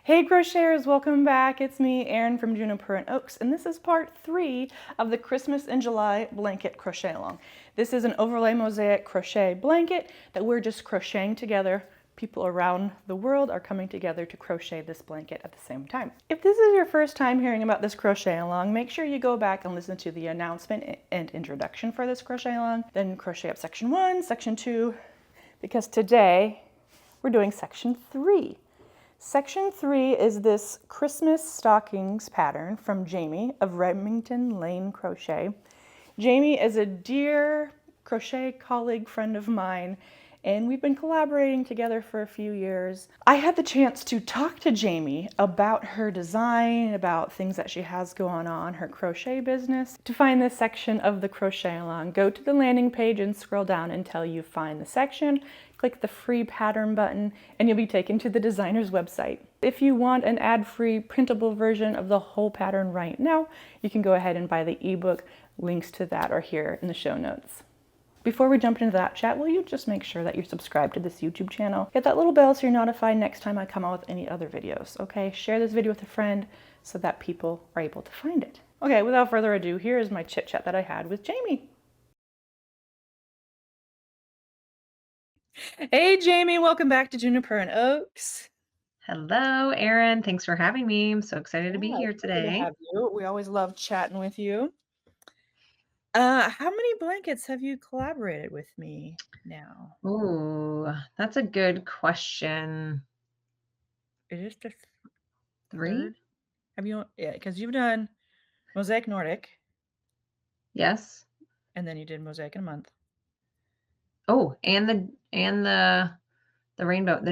Hey crocheters, welcome back. It's me, Erin from Juniper Oakes, and this is part 3 of the Christmas in July blanket crochet along. This is an overlay mosaic crochet blanket that we're just crocheting together. People around the world are coming together to crochet this blanket at the same time. If this is your first time hearing about this crochet along, make sure you go back and listen to the announcement and introduction for this crochet along, then crochet up section 1, section 2, because today we're doing section 3. Section 3 is this Christmas stockings pattern from Jamie of Remington Lane Crochet. Jamie is a dear crochet colleague friend of mine, and we've been collaborating together for a few years. I had the chance to talk to Jamie about her design, about things that she has going on, her crochet business. To find this section of the crochet along, go to the landing page and scroll down until you find the section. Click the free pattern button and you'll be taken to the designer's website. If you want an ad-free printable version of the whole pattern right now, you can go ahead and buy the ebook. Links to that are here in the show notes. Before we jump into that chat, will you just make sure that you're subscribed to this YouTube channel? Hit that little bell so you're notified next time I come out with any other videos, okay? Share this video with a friend so that people are able to find it. Okay, without further ado, here is my chit-chat that I had with Jamie. Hey Jamie, welcome back to Juniper Oakes. Hello, Erin. Thanks for having me. I'm so excited to be Yeah, here it's lovely to today. have you. We always love chatting with you. How many blankets have you collaborated with me now? Ooh, that's a good question. Is this the Three? third? Have you? Yeah, because you've done Mosaic Nordic, Yes. and then you did Mosaic in a month. Oh, and the rainbow, the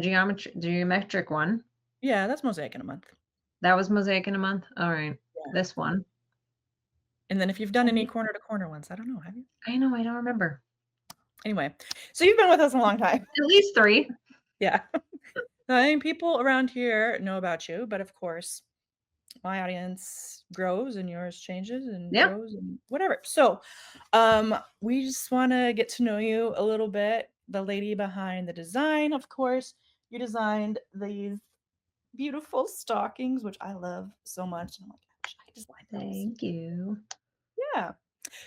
geometric one. Yeah, that's Mosaic in a month. That was mosaic in a month. All right. Yeah. This one. And then if you've done any Mhm. corner to corner ones, I don't know, have you? I know, I don't remember. Anyway, so you've been with us a long time. At least three. Yeah. I mean, people around here know about you, but of course, my audience grows and yours changes and Yeah. grows and whatever. So, we just want to get to know you a little bit. The lady behind the design, of course, you designed these beautiful stockings, which I love so much. And I'm like, gosh, I designed those. Thank you. Yeah.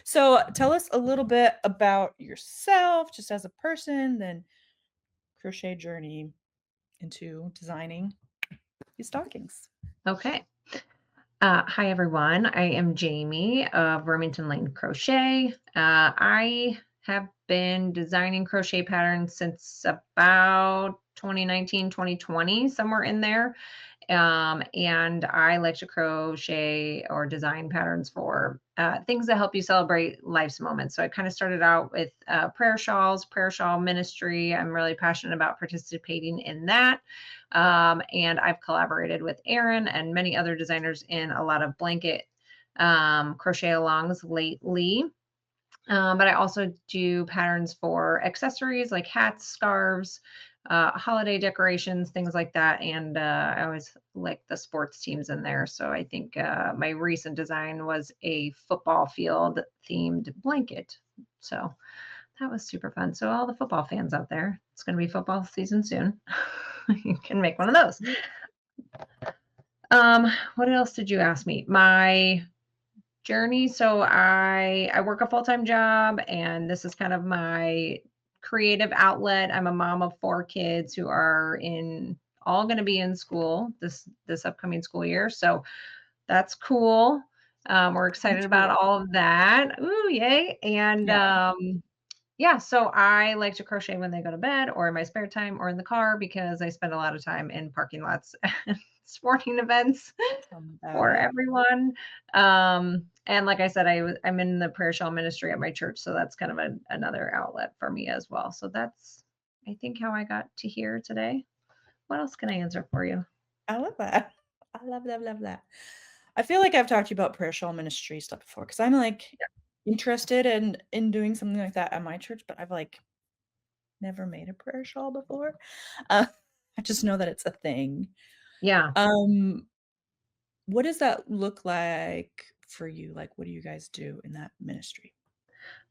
So, tell us a little bit about yourself, just as a person, then crochet journey into designing these stockings. Okay. Hi, everyone. I am Jamie of Remington Lane Crochet. I have been designing crochet patterns since about 2019, 2020, somewhere in there. And I like to crochet or design patterns for things that help you celebrate life's moments. So I kind of started out with prayer shawls, prayer shawl ministry. I'm really passionate about participating in that. And I've collaborated with Erin and many other designers in a lot of blanket crochet-alongs lately. But I also do patterns for accessories like hats, scarves, holiday decorations, things like that. And I always like the sports teams in there. So I think my recent design was a football field themed blanket. So that was super fun. So all the football fans out there, it's going to be football season soon. You can make one of those. What else did you ask me? My journey. So I work a full-time job and this is kind of my creative outlet. I'm a mom of 4 kids who are in all going to be in school this upcoming school year. So that's cool. We're Me excited about too. all of that. Ooh, yay. And Yeah. yeah, so I like to crochet when they go to bed or in my spare time or in the car because I spend a lot of time in parking lots and sporting events Tell me about for it. everyone. And like I said, I'm in the prayer shawl ministry at my church, so that's kind of another outlet for me as well. So that's, I think, how I got to here today. What else can I answer for you? I love that. I love that. I feel like I've talked to you about prayer shawl ministry stuff before because I'm like interested in doing something like that at my church, but I've like never made a prayer shawl before. Uh, I just know that it's a thing. Yeah, Um, what does that look like for you? Like, what do you guys do in that ministry?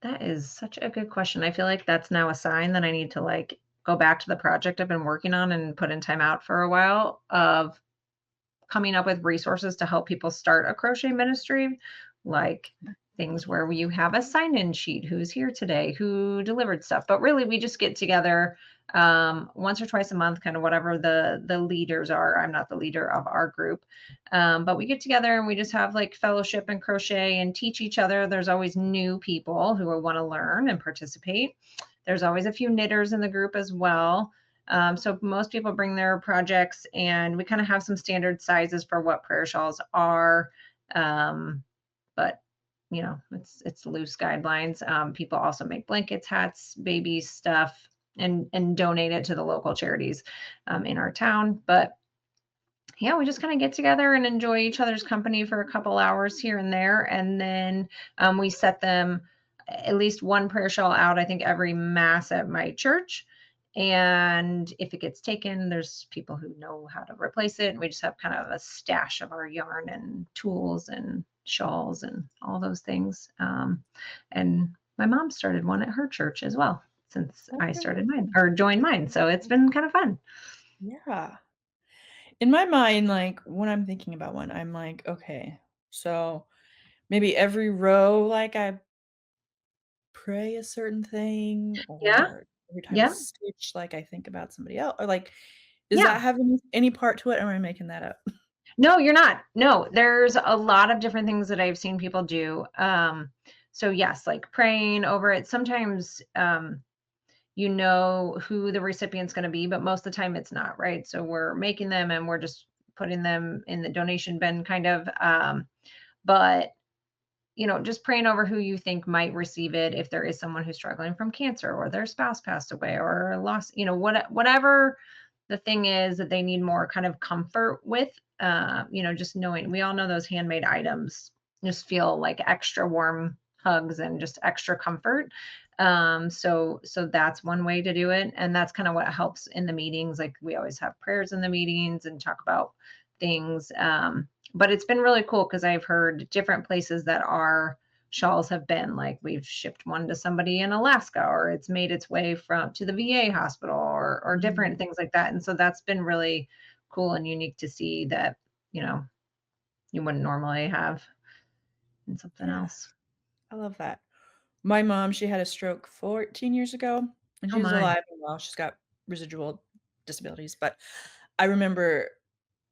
that is such a good question. I feel like that's now a sign that I need to like go back to the project I've been working on and put in time out for a while of coming up with resources to help people start a crochet ministry, like things where you have a sign-in sheet, who's here today, who delivered stuff. But really, we just get together once or twice a month, kind of whatever the leaders are. I'm not the leader of our group, but we get together and we just have like fellowship and crochet and teach each other. There's always new people who will want to learn and participate. There's always a few knitters in the group as well. So most people bring their projects, and we kind of have some standard sizes for what prayer shawls are. But it's loose guidelines. People also make blankets, hats, baby stuff, and donate it to the local charities in our town. But yeah, we just kind of get together and enjoy each other's company for a couple hours here and there, and then we set them at least one prayer shawl out, I think, every mass at my church. And if it gets taken, there's people who know how to replace it. And we just have kind of a stash of our yarn and tools and shawls and all those things. And my mom started one at her church as well since I Okay. started mine or joined mine. So it's been kind of fun. Yeah. In my mind, like when I'm thinking about one, I'm like, okay, so maybe every row, like I pray a certain thing, Yeah. or every time I Yeah. stitch, like I think about somebody else, or like, does that Yeah. have any part to it? Or am I making that up? No, you're not. No, there's a lot of different things that I've seen people do. So yes, like praying over it. Sometimes you know who the recipient's going to be, but most of the time it's not, right? So we're making them and we're just putting them in the donation bin kind of. But just praying over who you think might receive it if there is someone who's struggling from cancer or their spouse passed away or lost, whatever the thing is that they need more kind of comfort with, just knowing we all know those handmade items just feel like extra warm hugs and just extra comfort. So that's one way to do it. And that's kind of what helps in the meetings. Like we always have prayers in the meetings and talk about things. But it's been really cool because I've heard different places that our shawls have been. Like we've shipped one to somebody in Alaska, or it's made its way from to the VA hospital, or different Mm, things like that. And so that's been really cool and unique to see that, you know, you wouldn't normally have in something yeah, else. I love that. My mom, she had a stroke 14 years ago, and Oh she's my. alive and well. She's got residual disabilities, but I remember,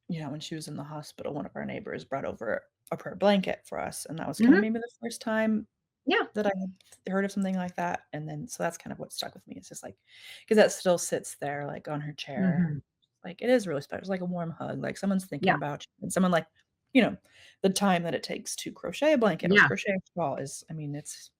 when she was in the hospital, one of our neighbors brought over a prayer blanket for us, and that was kind of Hmm. maybe the first time Yeah. that I had heard of something like that, and then so that's kind of what stuck with me. It's just like, because that still sits there, like, on her chair. Hmm. Like, it is really special. It's like a warm hug, like someone's thinking Yeah. about you, and someone like, you know, the time that it takes to crochet a blanket or Yeah. crochet a shawl is, I mean, it's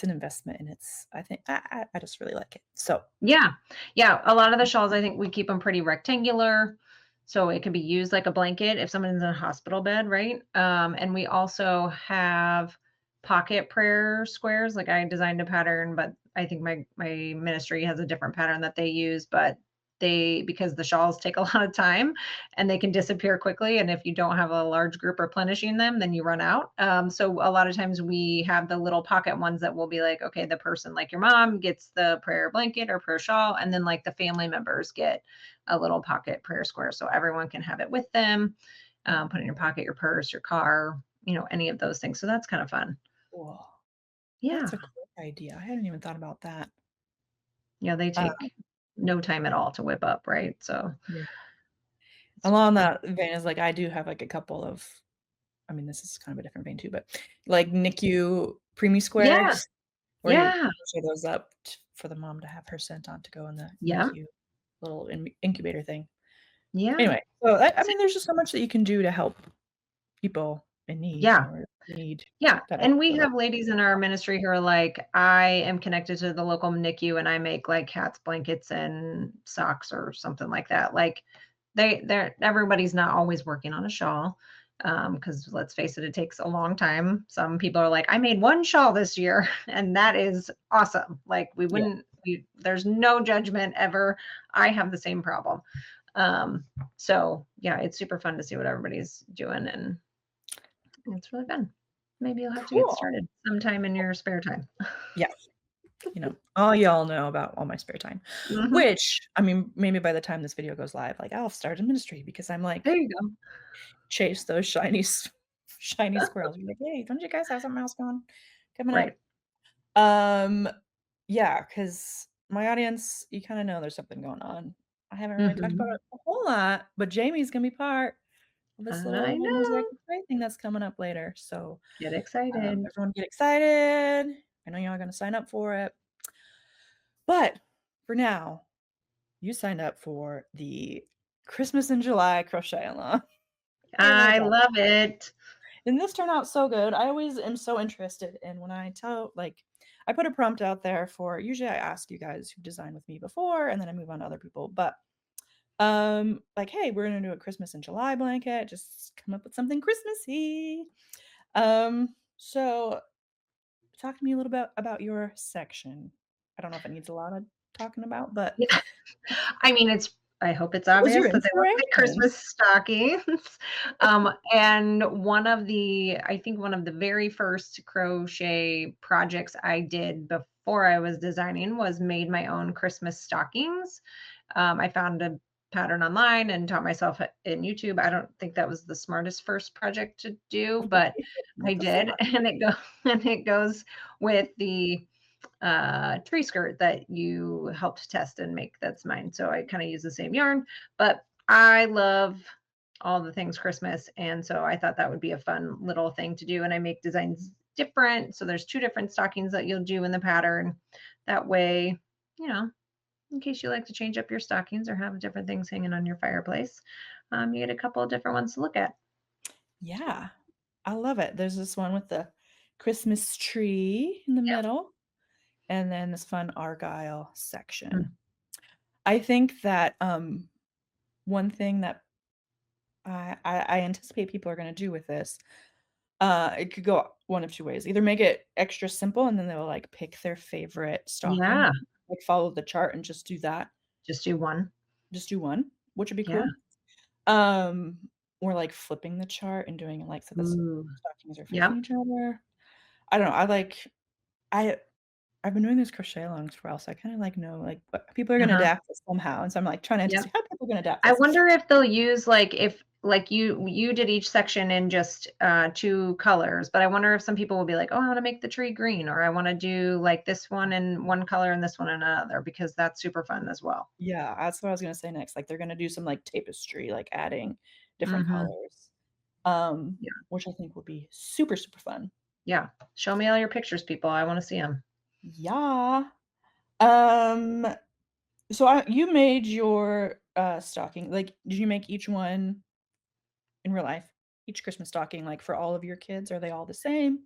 an investment, and I think I just really like it. So, Yeah. Yeah. A lot of the shawls, I think we keep them pretty rectangular. So it can be used like a blanket if someone's in a hospital bed, right? And we also have pocket prayer squares. Like I designed a pattern, but I think my ministry has a different pattern that they use, but because the shawls take a lot of time and they can disappear quickly. And if you don't have a large group replenishing them, then you run out. So a lot of times we have the little pocket ones that will be like, okay, the person like your mom gets the prayer blanket or prayer shawl, and then like the family members get a little pocket prayer square. So everyone can have it with them, put in your pocket, your purse, your car, any of those things. So that's kind of fun. cool. Yeah. That's a great idea. I hadn't even thought about that. Yeah. They Uh, take no time at all to whip up. Right. So yeah. it's super Along fun. that vein is like I do have like a couple of, I mean, this is kind of a different vein too, but like NICU preemie Yeah. squares where you Yeah. crochet those up for the mom to have her sent on to go in the Yeah. NICU little incubator thing. Yeah. Anyway, so I mean, there's just so much that you can do to help people in need Yeah. or need Yeah. that And we extra little. have ladies in our ministry who are like, I am connected to the local NICU and I make like hats, blankets, and socks or something like that. Like everybody's not always working on a shawl. Because let's face it, it takes a long time. Some people are like, I made one shawl this year, and that is awesome. Like Yeah, there's no judgment ever. I have the same problem. Um, so yeah, it's super fun to see what everybody's doing, and it's really fun. Maybe you'll have to get cool. started sometime in your spare time. Yeah, all y'all know about all my spare time, Mhm. which, I mean, maybe by the time this video goes live, like, I'll start a ministry because I'm There like, you go. chase those shiny squirrels. You're like, "Hey, don't you guys have something else coming up?" Right. Um, yeah, because my audience, you kinda know there's something going on. I haven't really talked about Mhm. it a whole lot, but Jamie's gonna be part of this I little mosaic know. thing that's coming up later, so, Get excited. everyone get excited. I know y'all are gonna sign up for it, but for now, you signed up for the Christmas in July crochet-along. Here we I go. love it. And this turned out so good. I always am so interested in when I tell like I put a prompt out there for usually I ask you guys who designed with me before and then I move on to other people. But like, hey, we're gonna do a Christmas in July blanket. Just come up with something Christmassy. So talk to me a little bit about your section. I don't know if it needs a lot of talking about, but Yeah. I mean, I hope it's what was your obvious that they want to make inspiration? Christmas stockings. And I think one of the very first crochet projects I did before I was designing was made my own Christmas stockings. I found a pattern online and taught myself it in YouTube. I don't think that was the smartest first project to do, but I What the did, fuck? and it goes with the tree skirt that you helped test and make. That's mine. So I kind of use the same yarn, but I love all the things Christmas. And so I thought that would be a fun little thing to do. And I make designs different. So there's two different stockings that you'll do in the pattern. That way, you know, in case you like to change up your stockings or have different things hanging on your fireplace, you get a couple of different ones to look at. Yeah. I love it. There's this one with the Christmas tree in the Yep. middle, and then this fun argyle Mm. section. I think that, one thing that I anticipate people are gonna do with this, it could go one of 2 ways. Either make it extra simple, and then they'll, like, pick their favorite stocking, Yeah. like, follow the chart and just do that. Just do one. Just do one, which would be Yeah. cool. Um, or, like, flipping the chart and doing it, like, so the Ooh. stockings are Yep. facing each other. I don't know, I I've been doing these crochet-alongs for a while, so I kinda, like, know, like, what people are gonna Uh-huh. adapt this somehow, and so I'm, like, trying to Yep. anticipate how people are gonna adapt I this. wonder if they'll use like if like you did each section in just two colors, but I wonder if some people will be like, "Oh, I want to make the tree green," or "I want to do like this one in one color and this one in another," because that's super fun as well. Yeah, that's what I was gonna say next, like, they're gonna do some, like, tapestry, like, adding different Mhm. colors, Yeah. which I think would be super, super fun. Yeah. Show me all your pictures, people. I want to see them. Yeah. Um, so you made your, stocking like, did you make each one in real life? Each Christmas stocking, like, for all of your kids, are they all the same?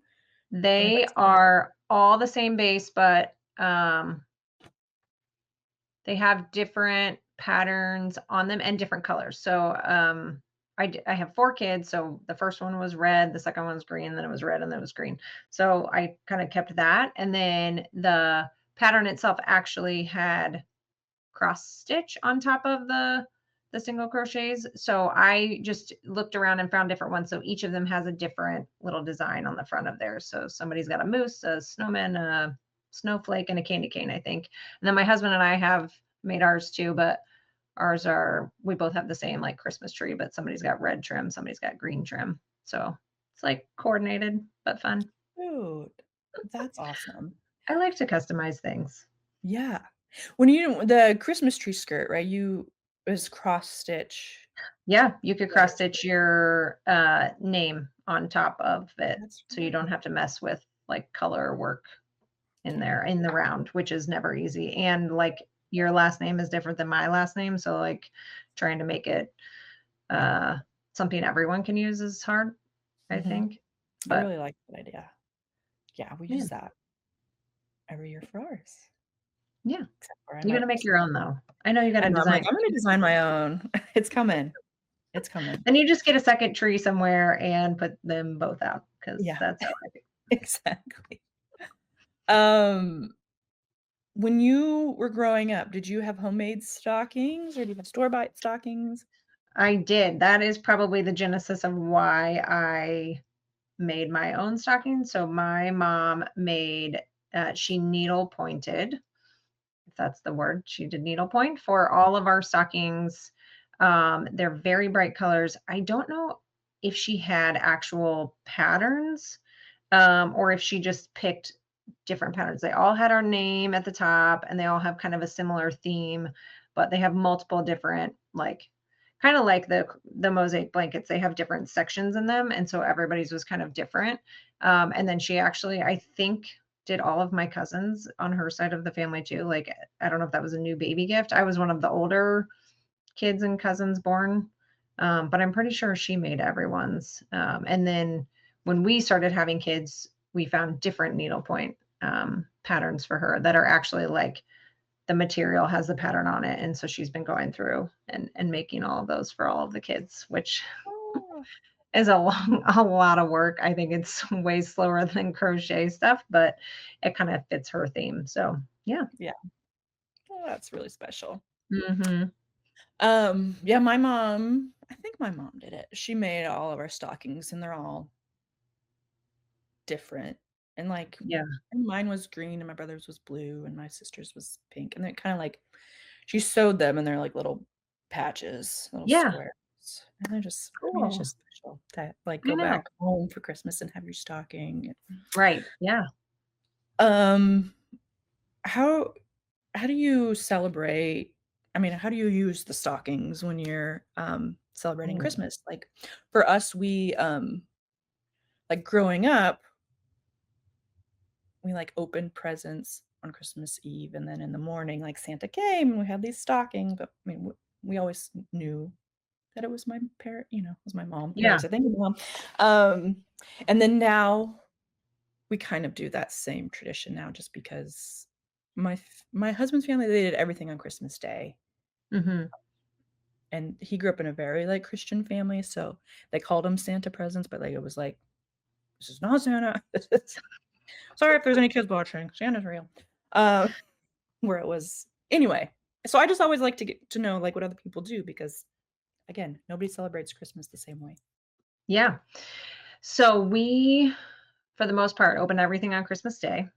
They Everybody's are all the same base, but they have different patterns on them and different colors. So, I have 4 kids, so the first one was red, the second one was green, then it was red, and then it was green. So I kinda kept that, and then the pattern itself actually had cross stitch on top of the single crochets. So I just looked around and found different ones. So each of them has a different little design on the front of theirs. So somebody's got a moose, a snowman, a snowflake, and a candy cane, I think. And then my husband and I have made ours too, but we both have the same like Christmas tree, but somebody's got red trim, somebody's got green trim. So it's like coordinated, but fun. cute. That's awesome. I like to customize things. Yeah. When you the Christmas tree skirt, right, you it was cross stitch. Yeah, you could cross Right. stitch your, name on top of it, That's so you don't right. have to mess with, like, color work in Yeah. there, in the round, which is never easy, and, like, your last name is different than my last name, so, like, trying to make it, uh, something everyone can use is hard, I Mhm. think, I but really like that idea. Yeah, we yeah, use that every year for ours, yeah. except for I You might gotta make your own, though. I know you I gotta know, I'm like, design. "I'm gonna design my own." It's coming. It's coming. Then you just get a second tree somewhere and put them both out, because Yeah, that's how I do. exactly. Um, when you were growing up, did you have homemade stockings or do you have store-bought stockings? I did. That is probably the genesis of why I made my own stockings. So my mom made she needle pointed, if that's the word. She did needlepoint for all of our stockings. They're very bright colors. I don't know if she had actual patterns, or if she just picked different patterns. They all had our name at the top and they all have kind of a similar theme, but they have multiple different, like, kind of like the mosaic blankets. They have different sections in them, and so everybody's was kind of different. And then she actually, I think, did all of my cousins on her side of the family too. Like, I don't know if that was a new baby gift. I was one of the older kids and cousins born, but I'm pretty sure she made everyone's. And then when we started having kids, we found different needlepoint patterns for her that are actually like the material has the pattern on it. And so she's been going through and making all of those for all of the kids, which Oh, is a lot of work. I think it's way slower than crochet stuff, but it kind of fits her theme. So yeah. yeah. Oh, that's really special. Hmm. Yeah, my mom, I think my mom did it. She made all of our stockings and they're all different. And like Yeah. and mine was green and my brother's was blue and my sister's was pink. And they're kind of like she sewed them and they're like little patches, little Yeah. squares. And they're just, I mean, it's Cool. just special to like I go know. back home for Christmas and have your stocking. Right. Yeah. Um, how how do you celebrate? I mean, how do you use the stockings when you're celebrating Mm. Christmas? Like for us, we like growing up, we like opened presents on Christmas Eve, and then in the morning, like Santa came and we had these stockings. But I mean, we always knew that it was my parent, you know, it was my mom. We Yeah. always said, "Thank you, Mom." Um, and then now we kind of do that same tradition now just because my husband's family, they did everything on Christmas Day, Mhm. and he grew up in a very, like, Christian family, so they called him Santa presents, but, like, it was like, "This is not Santa. This is" sorry if there's any kids watching, Santa's real. Uh, where it was anyway, so I just always like to get to know, like, what other people do because, again, nobody celebrates Christmas the same way. Yeah. So we, for the most part, opened everything on Christmas Day,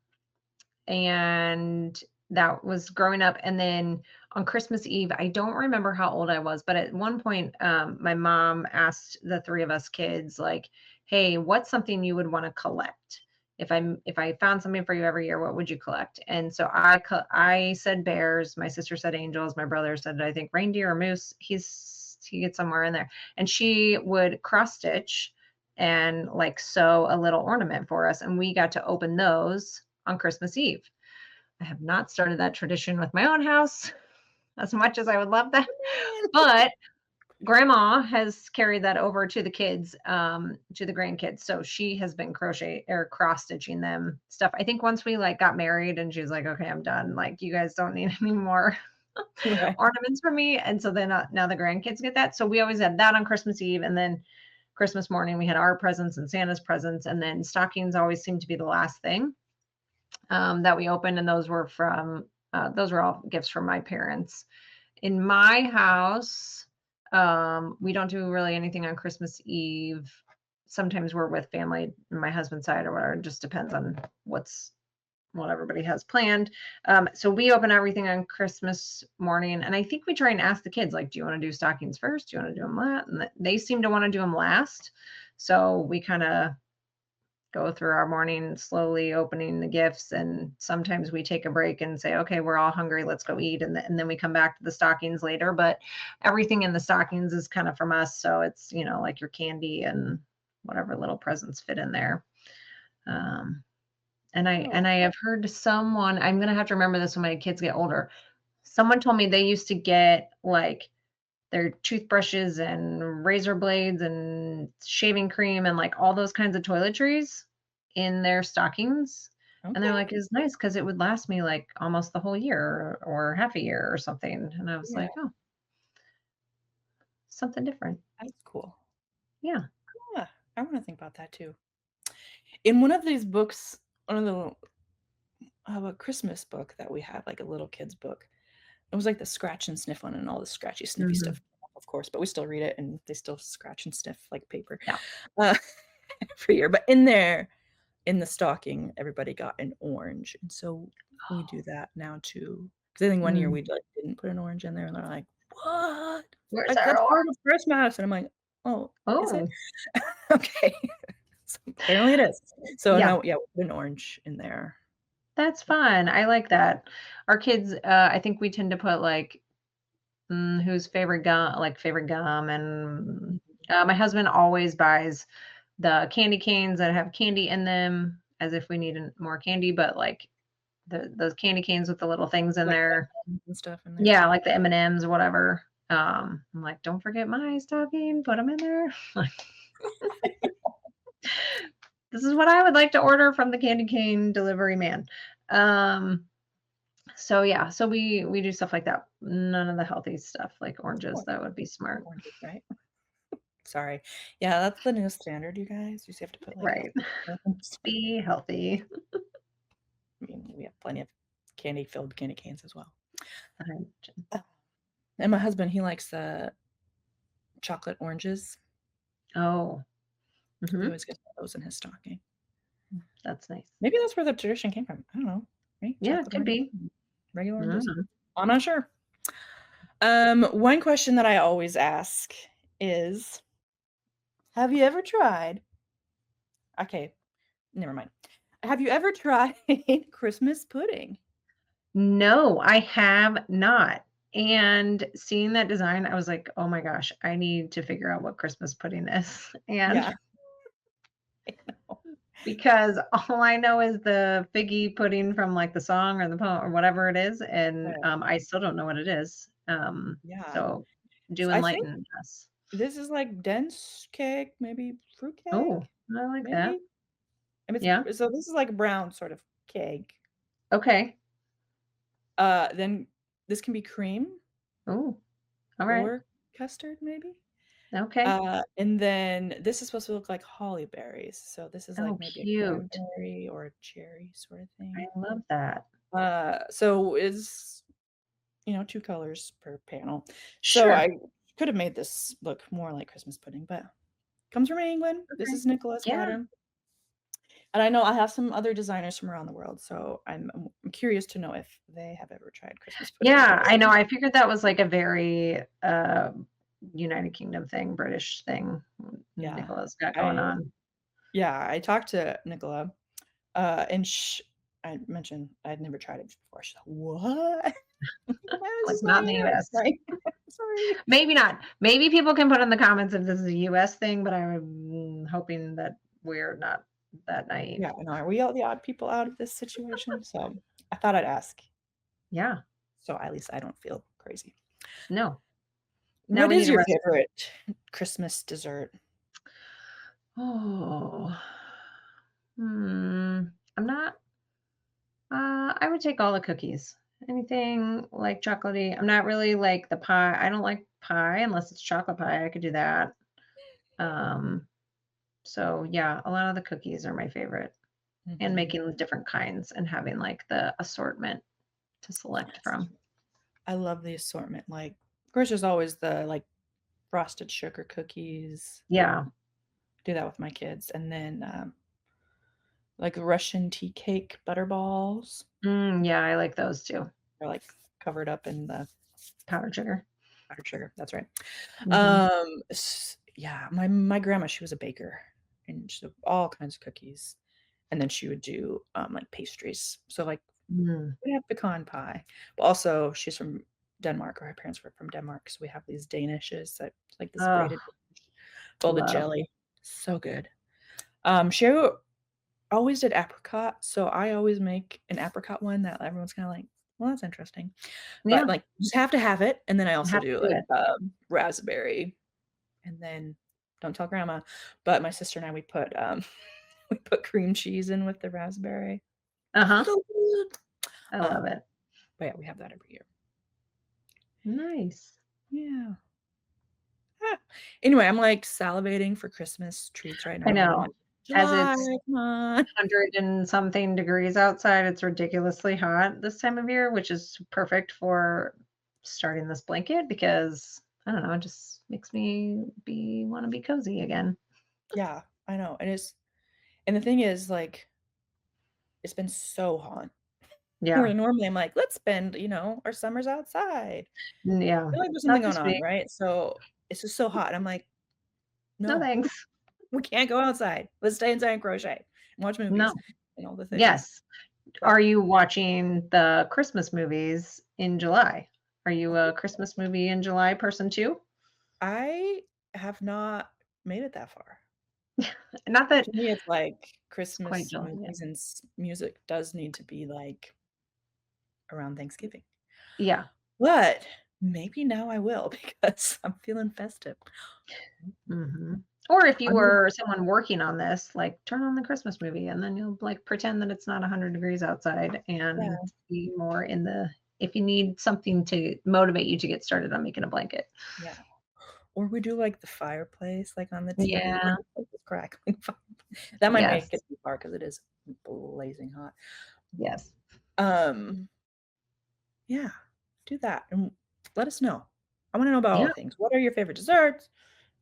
and that was growing up. And then on Christmas Eve, I don't remember how old I was, but at one point, my mom asked the three of us kids, like, "Hey, what's something you would want to collect? If I found something for you every year, what would you collect?" And so I said bears, my sister said angels, my brother said I think reindeer or moose. He gets somewhere in there, and she would cross stitch and like sew a little ornament for us, and we got to open those on Christmas Eve. I have not started that tradition with my own house as much as I would love that, but grandma has carried that over to the kids, to the grandkids. So she has been crochet or cross stitching them stuff. I think once we like got married and she's like, "Okay, I'm done. Like you guys don't need any more Right. ornaments for me." And so then now the grandkids get that. So we always had that on Christmas Eve, and then Christmas morning we had our presents and Santa's presents, and then stockings always seemed to be the last thing that we opened, and those were all gifts from my parents. In my house, we don't do really anything on Christmas Eve. Sometimes we're with family, my husband's side or whatever. It just depends on what everybody has planned. So we open everything on Christmas morning, and I think we try and ask the kids, like, "Do you want to do stockings first? Do you want to do them last?" And they seem to want to do them last. So we kind of go through our morning slowly opening the gifts, and sometimes we take a break and say, "Okay, we're all hungry, let's go eat," and then we come back to the stockings later. But everything in the stockings is kind of from us, so it's, like your candy and whatever little presents fit in there. um, Oh, and I have heard someone, I'm gonna have to remember this when my kids get older. Someone told me they used to get like their toothbrushes and razor blades and shaving cream and like all those kinds of toiletries in their stockings. And they're okay. like, "It's nice because it would last me like almost the whole year or half a year or something." And I was Yeah, like, "Oh, something different." that's cool. Yeah. Yeah, I wanna think about that too. In one of these books, one of the a Christmas book that we had, like a little kid's book, it was like the scratch and sniff one and all the scratchy sniffy Mhm. stuff, of course, but we still read it and they still scratch and sniff like paper, Yeah. uh, every year, but in there, in the stocking, everybody got an orange, and so we do that now too. Because I think one year Mm. we, like, didn't put an orange in there, and they're like, "What? Where's Like, our that's part orange? of Christmas," and I'm like, "Oh, is it?" Oh, Okay. So apparently it is. So yeah. now, yeah, we put an orange in there. That's fun. I like that. Our kids, I think we tend to put like whose favorite gum, and my husband always buys the candy canes that have candy in them, as if we need more candy, but like those candy canes with the little things in Like there. M&Ms and stuff in there Yeah, too. like the M&Ms or whatever. I'm like, don't forget my stocking. Put them in there. This is what I would like to order from the candy cane delivery man. Um, so yeah, so we do stuff like that. None of the healthy stuff like Of oranges. course, That would be no smart. oranges, right? Sorry. Yeah, that's the new standard, you guys. You just have to put, like, Right. healthy items. Be healthy. I mean, we have plenty of candy-filled candy canes as well. I imagine. Uh, and my husband, he likes the chocolate oranges. Oh, He mhm. always gets those in his stocking. That's nice. Maybe that's where the tradition came from. I don't know. Right? Yeah, it Chocolate could oranges, be. regular oranges. Mm. I'm not sure. One question that I always ask is, have you ever tried okay, never mind. Have you ever tried Christmas pudding? No, I have not. And seeing that design, I was like, "Oh my gosh, I need to figure out what Christmas pudding is." And Yeah, I know. because all I know is the figgy pudding from, like, the song or the poem or whatever it is, and, Oh, I still don't know what it is. yeah. So do So I think enlighten us. this is like dense cake, maybe fruit Oh, cake, I like that. maybe? And Yeah, it's so this is like a brown sort of cake. okay. Then this can be cream Oh, alright. or custard, maybe? Okay. And then this is supposed to look like holly berries, so this is like Oh, maybe a cute. cranberry or a cherry sort of I thing. love that. So is 2 colors per panel. So Sure. I could have made this look more like Christmas pudding, but comes from England. This Okay. is Nicola's Yeah. pattern. And I know I have some other designers from around the world, so I'm curious to know if they have ever tried Christmas pudding Yeah, I know, too. I figured that was, like, a very, United Kingdom thing, British thing, Yeah. Nicola's got going I on. yeah, I talked to Nicola, and I mentioned I'd never tried it before. She's like, "What?" "This Like, is not not in the here." US. Right. Sorry. Maybe not. Maybe people can put in the comments if this is a US thing, but I'm hoping that we're not that naive. Yeah, I know. Are we all the odd people out of this situation? So I thought I'd ask, Yeah. so at least I don't feel crazy. No. Now What we is need a your recipe. favorite Christmas dessert? Oh. Hmm. I'm not I would take all the cookies. Anything like chocolatey. I'm not really like the pie. I don't like pie unless it's chocolate pie. I could do that. Um, so yeah, a lot of the cookies are my favorite. And Mhm. making different kinds and having like the assortment to select Yes. from. I love the assortment. Like, of course, there's always the like frosted sugar cookies. Yeah. Do that with my kids, and then like Russian tea cake butter balls. Yeah, I like those too. They're like covered up in the Powdered sugar. powdered sugar. That's right. Hmm. Yeah, my grandma, she was a baker, and she did all kinds of cookies, and then she would do like pastries. So like Mm. we have pecan pie, but also she's from Denmark, or her parents were from Denmark, so we have these danishes that like this Oh, braided filled with love. jelly. So good. She always did apricot, so I always make an apricot one that everyone's kinda like, "Well, that's interesting." But, Yeah, like, just have to have it, and then I you also have to do, do like, it. raspberry, and then don't tell grandma, but my sister and I, we put, we put cream cheese in with the raspberry. Uh-huh. So good. I love Um, it. but yeah, we have that every year. Nice. Yeah. Ah. Anyway, I'm, like, salivating for Christmas treats right I now, and I'm know. like, As "July, it's come on." 100 and something degrees outside, it's ridiculously hot this time of year, which is perfect for starting this blanket because I don't know, it just makes me be wanna be cozy again. Yeah, I know, and the thing is, like it's been so hot. Yeah. Where normally I'm like, "Let's spend, our summers outside." Yeah. I feel like there's Not something going this on, week. right? So, it's just so hot, and I'm like, No, "No, thanks. we can't go outside. Let's stay inside and crochet and watch movies No. and all the things." Yes. But Are you watching the Christmas movies in July? Are you a Christmas movie in July person too? I have not made it that far. Not that To me, it's like it's quite Christmas July yet. movies and music does need to be like around Thanksgiving. Yeah. But maybe now I will because I'm feeling festive. Mhm. Or if you I'm gonna were someone working on this, like, turn on the Christmas movie, and then you'll, like, pretend that it's not 100 degrees outside and Yeah, be more in the if you need something to motivate you to get started on making a blanket. yeah. Or we do, like, the fireplace, like, on the TV, like, Yeah. it's this crackling fire. That might make it Yes. too far because it is blazing hot. Yes. Um, yeah, do that, and let us know. I wanna know about all Yeah. things. What are your favorite desserts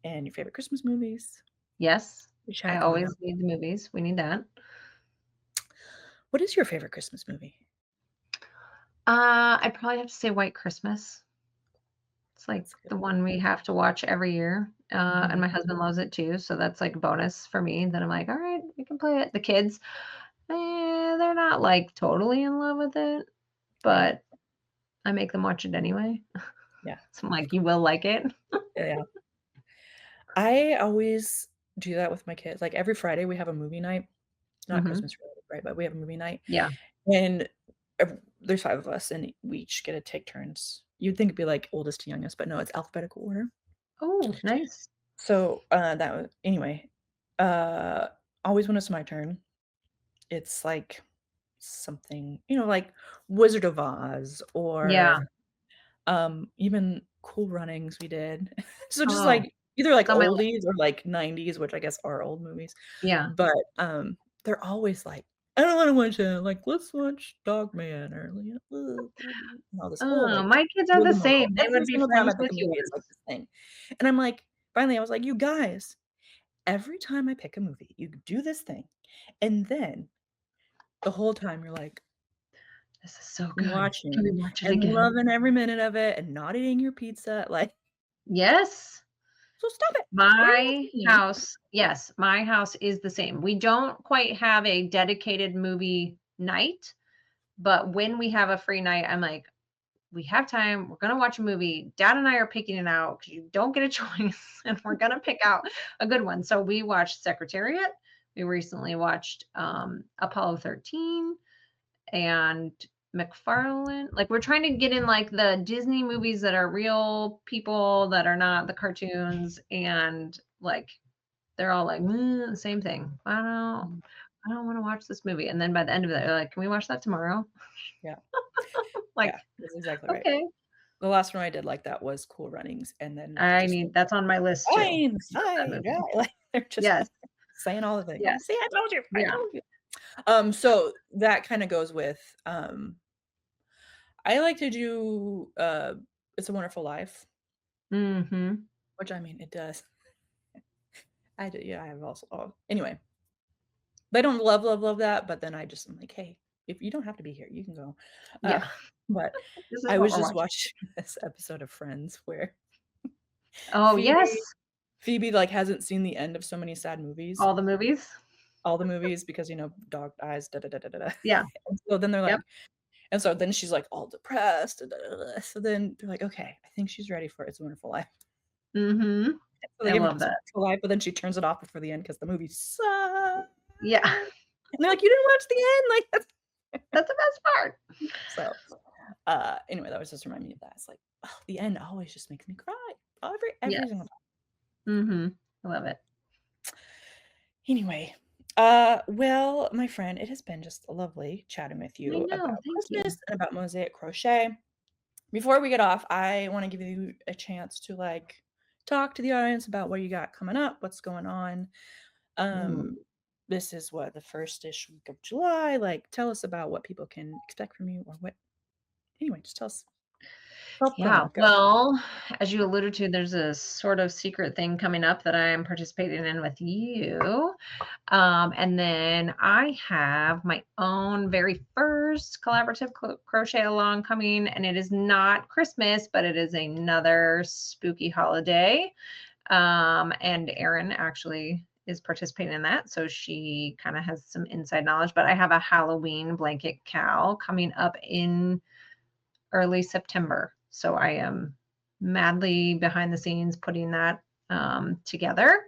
and your favorite Christmas movies? Yes. We I chat coming up. always need the movies. We need that. What is your favorite Christmas movie? I'd probably have to say White Christmas. It's, like, That's a good the one. one we have to watch every year, and Mhm. my husband loves it too, so that's, like, a bonus for me that I'm like, "Alright, we can play it." The kids, they're not, like, totally in love with it, Right. but I make them watch it anyway. Yeah. So I'm like, "You will like it." Yeah, yeah. I always do that with my kids. Like, every Friday, we have a movie night. Not Mhm. Christmas related, right? But we have a movie night, Yeah. and there's 5 of us, and we each get to take turns. You'd think it'd be, like, oldest to youngest, but no, it's alphabetical order. Oh, nice. So, that was anyway, uh, always when it's my turn, it's, like, something, like Wizard of Oz Yeah. or, even Cool Runnings we did. So just, Oh, like, either, like, it's on my list. oldies or, like, 90s, which I guess are old movies, Yeah. but, they're always like, "I don't wanna watch that," like, "Let's watch Dog Man," or, like, and all this whole, Oh, like, my kids are the rigmarole. same. They Every would be single time I friends pick with a movie, it's like yours. this thing, and I'm like finally, I was like, "You guys, every time I pick a movie, you do this thing, and then the whole time you're, like, This is so good. Can we watching watch it and again? loving every minute of it and not eating your pizza, like, Yes. so stop it. What are you My watching, man?" house yes, my house is the same. We don't quite have a dedicated movie night, but when we have a free night, I'm like, "We have time, we're gonna watch a movie." Dad and I are picking it out because you don't get a choice, and we're gonna pick out a good one. So we watched Secretariat. We recently watched, Apollo 13 and McFarlane. Like, we're trying to get in, like, the Disney movies that are real people that are not the cartoons, and, like, they're all like, "Mm, same thing. Mhm. I don't wanna watch this movie." And then by the end of it, they're like, "Can we watch that tomorrow?" Yeah, Like, yeah, that's exactly right. "Okay." The last one I did like that was Cool Runnings, and then I just need that's on my list too. "Fine, Love that fine, yeah," movie. like, they're just Yes, saying all the things. yes, "See, I yeah. told you." So that kinda goes with, I like to do, It's a Wonderful Life, Mhm. which, I mean, it does. I do, yeah, I have also anyway, I don't love, love, love that, but then I'm like, "Hey, if you don't have to be here, you can go." Uh, Yeah, but this is I what was we're just watching. watching this episode of Friends where Oh, Phoebe yes. Phoebe, like, hasn't seen the end of so many sad movies, All the movies? all the movies because, dog dies, da da da da da. Yeah, And so then they're yep. like and so then she's, like, all depressed, da da da da. So then they're like, "Okay, I think she's ready for It's a Wonderful Life." Mhm. So they I give her love It's a that. Wonderful Life, but then she turns it off before the end because the movie sucks. Yeah, And they're like, "You didn't watch the end?" Like, that's that's the best part. so, anyway, that was just reminding me of that. It's like, oh, the end always just makes me cry every single Yes. time. Mhm. I love it. Anyway, well, my friend, it has been just lovely chatting with I you know, about thank you. Christmas and about mosaic crochet. Before we get off, I wanna give you a chance to, like, talk to the audience about what you got coming up, what's going on. Mm. Um, this is what, the 1st-ish week of July, like, tell us about what people can expect from you or what anyway, just tell us. Help Yeah, promote. Go. well, as you alluded to, there's a sort of secret thing coming up that I am participating in with you. And then I have my own very first collaborative crochet along coming, and it is not Christmas, but it is another spooky holiday. And Erin actually is participating in that, so she kind of has some inside knowledge. But I have a Halloween blanket cowl coming up in early September. So I am madly behind the scenes putting that together.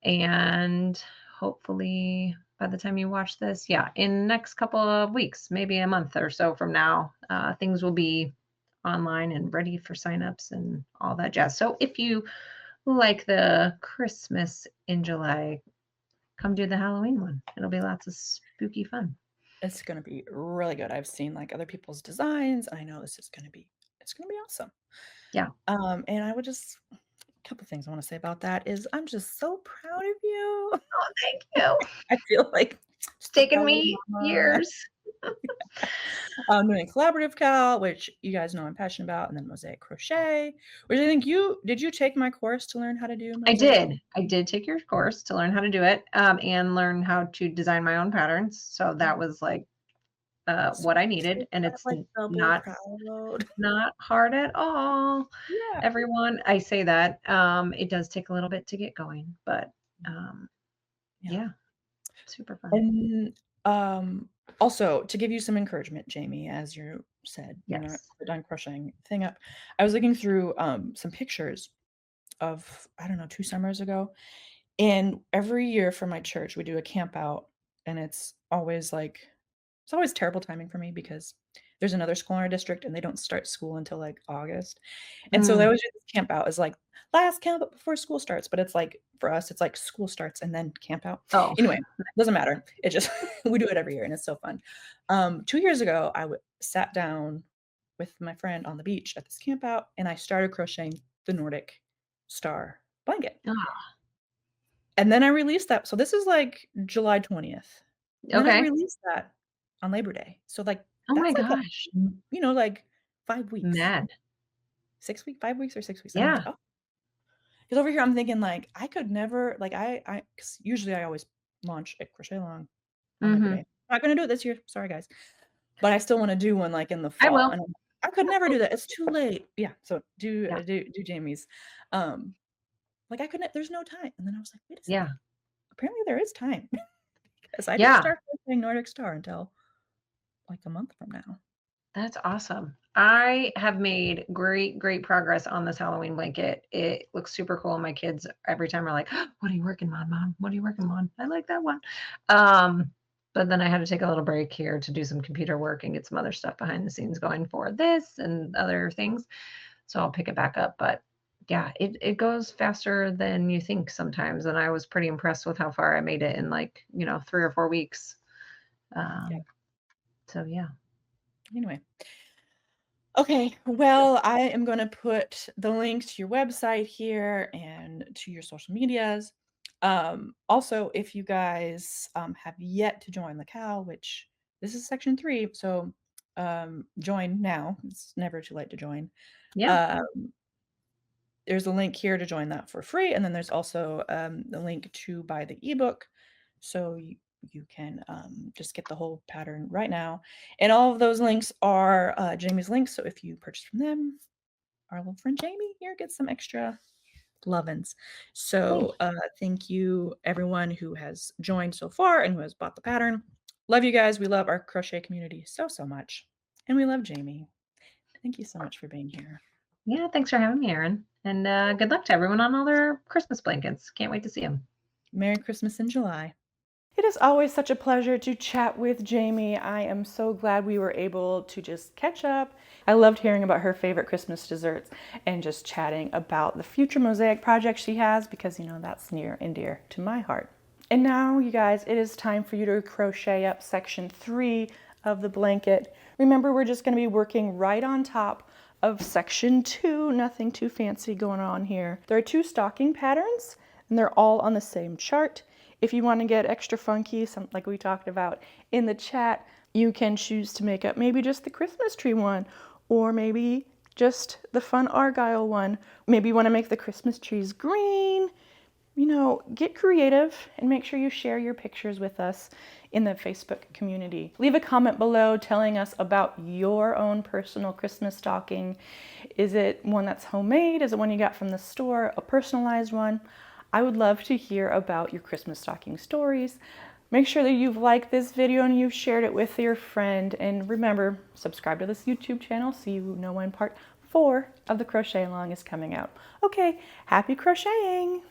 And hopefully by the time you watch this, yeah, in the next couple of weeks, maybe a month or so from now, things will be online and ready for signups and all that jazz. So if you like the Christmas in July, come do the Halloween one. It'll be lots of spooky fun. It's gonna be really good. I've seen like other people's designs, and I know this is gonna be it's gonna be awesome. Yeah. And I would just a couple things I want to say about that is I'm just so proud of you. Oh, thank you. I feel like It's just a taken proud me mama. years. I'm doing collaborative cowl, which you guys know I'm passionate about, and then mosaic crochet, which I think you take my course to learn how to do I mosaic? did. I did take your course to learn how to do it, and learn how to design my own patterns. So that was like So what I so needed, and I have it's like double not proud. hard at all. Yeah. Everyone, I say that it does take a little bit to get going, but um, Yeah. yeah, super fun. And also to give you some encouragement, Jamie, as you said, you're not Yes. done crocheting thing up. I was looking through some pictures of I don't know 2 summers ago, and every year for my church we do a camp out, and it's always terrible timing for me because there's another school in our district and they don't start school until like August. And so they Mm. always do this camp out as like last camp out before school starts. But it's like for us, it's like school starts and then camp out. Oh, Anyway, doesn't matter. It just we do it every year and it's so fun. 2 years ago, sat down with my friend on the beach at this camp out and I started crocheting the Nordic star blanket. ah, And then I released that. So this is like July 20th. And then I okay. released that on Labor Day. So like Oh my that's like gosh, like 5 weeks. mad. 6 weeks, 5 weeks or 6 weeks. And I'm like, Yeah. oh, because over here I'm thinking like I could never like because usually I always launch a crochet along on Labor Hmm. Day. I'm not gonna do it this year. Sorry guys. But I still want to do one like in the I fall. will. And I could never do that. It's too late. Yeah. So Yeah. do Jamie's. Um, like I couldn't, there's no time. And then I was like, wait a Yeah. second. Apparently there is time. Because I didn't Yeah. start crocheting Nordic Star until like a month from now. That's awesome. I have made great, great progress on this Halloween blanket. It looks super cool. My kids every time are like, "What are you working on, Mom? What are you working on?" I like that one. Um, but then I had to take a little break here to do some computer work and get some other stuff behind the scenes going for this and other things. So I'll pick it back up. But yeah, it goes faster than you think sometimes. And I was pretty impressed with how far I made it in like, 3 or 4 weeks. Yeah. Um, so yeah. Anyway. Okay. Well, I am going to put the link to your website here and to your social medias. Also, if you guys have yet to join the CAL, which this is section 3, so join now. It's never too late to join. Yeah. Um, there's a link here to join that for free, and then there's also the link to buy the ebook, so you can just get the whole pattern right now. And all of those links are Jamie's links, so if you purchase from them, our little friend Jamie here gets some extra lovin's. Thanks. So thank you everyone who has joined so far and who has bought the pattern. Love you guys. We love our crochet community so much, and we love Jamie. Thank you so much for being here. Yeah, thanks for having me, Erin. And good luck to everyone on all their Christmas blankets. Can't wait to see them. Merry Christmas in July. It is always such a pleasure to chat with Jamie. I am so glad we were able to just catch up. I loved hearing about her favorite Christmas desserts and just chatting about the future mosaic projects she has because, that's near and dear to my heart. And now, you guys, it is time for you to crochet up section 3 of the blanket. Remember, we're just going to be working right on top of section 2. Nothing too fancy going on here. There are 2 stocking patterns, and they're all on the same chart. If you want to get extra funky, like we talked about in the chat, you can choose to make up maybe just the Christmas tree one, or maybe just the fun Argyle one. Maybe you want to make the Christmas trees green. You know, get creative and make sure you share your pictures with us in the Facebook community. Leave a comment below telling us about your own personal Christmas stocking. Is it one that's homemade? Is it one you got from the store? A personalized one? I would love to hear about your Christmas stocking stories. Make sure that you've liked this video and you've shared it with your friend. And remember, subscribe to this YouTube channel so you know when part 4 of the Crochet Along is coming out. Okay, happy crocheting!